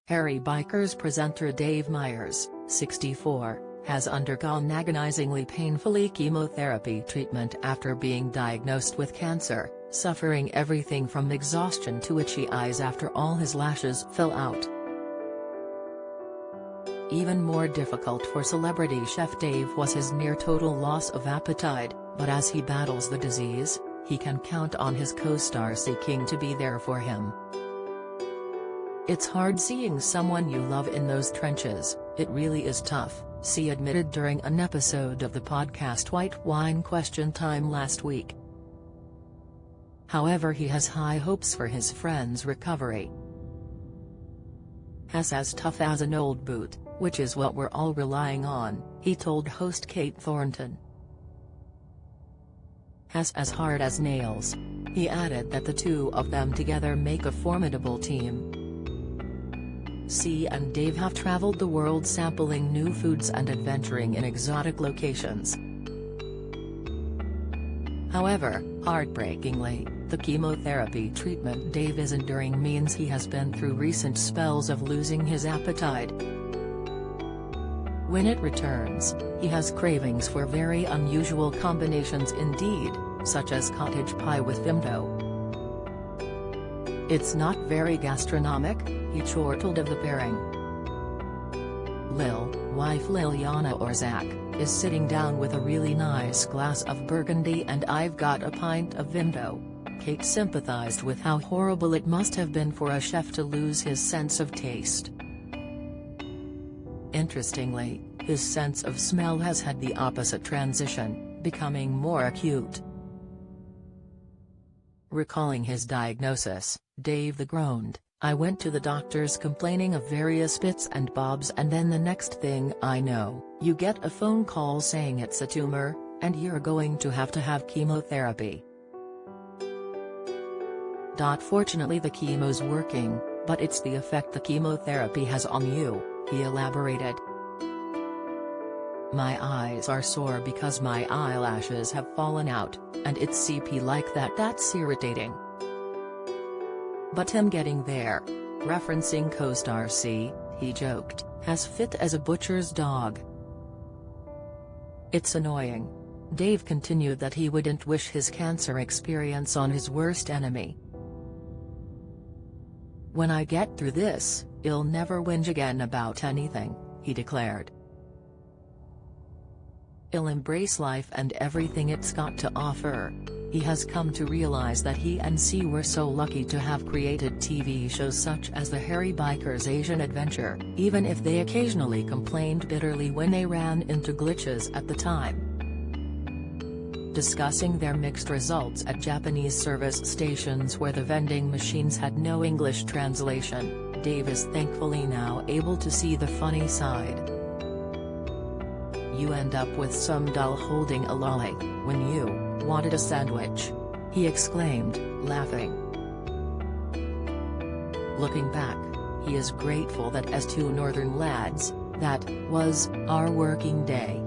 Harry Bikers presenter Dave Meyers, 64, has undergone agonizingly painfully chemotherapy treatment after being diagnosed with cancer, suffering everything from exhaustion to itchy eyes after all his lashes fell out. Even more difficult for celebrity chef Dave was his near-total loss of appetite, but as he battles the disease, he can count on his co-star King to be there for him. "It's hard seeing someone you love in those trenches, it really is tough," C admitted during an episode of the podcast White Wine Question Time last week. However, he has high hopes for his friend's recovery. "Has as tough as an old boot, which is what we're all relying on," he told host Kate Thornton. "Has as hard as nails." He added that the two of them together make a formidable team. C and Dave have traveled the world sampling new foods and adventuring in exotic locations. However, heartbreakingly, the chemotherapy treatment Dave is enduring means he has been through recent spells of losing his appetite. When it returns, he has cravings for very unusual combinations indeed, such as cottage pie with Vimto. "It's not very gastronomic," he chortled of the pairing. Lil, wife Liliana Orzak, is sitting down with a really nice glass of Burgundy and I've got a pint of Vimto. Kate sympathized with how horrible it must have been for a chef to lose his sense of taste. Interestingly, his sense of smell has had the opposite transition, becoming more acute. Recalling his diagnosis, Dave groaned, "I went to the doctors complaining of various bits and bobs, and then the next thing I know, you get a phone call saying it's a tumor, and you're going to have chemotherapy." "Fortunately the chemo's working, but it's the effect the chemotherapy has on you," he elaborated. "My eyes are sore because my eyelashes have fallen out, and it's CP like that's irritating. But I'm getting there." Referencing co-star C, he joked, "as fit as a butcher's dog." "It's annoying." Dave continued that he wouldn't wish his cancer experience on his worst enemy. "When I get through this, I'll never whinge again about anything," he declared. "I'll embrace life and everything it's got to offer." He has come to realize that he and C were so lucky to have created TV shows such as the Harry Bikers Asian Adventure, even if they occasionally complained bitterly when they ran into glitches at the time. Discussing their mixed results at Japanese service stations where the vending machines had no English translation, Dave is thankfully now able to see the funny side. "You end up with some doll holding a lolly, when you wanted a sandwich," he exclaimed, laughing. Looking back, he is grateful that as two northern lads, that was our working day.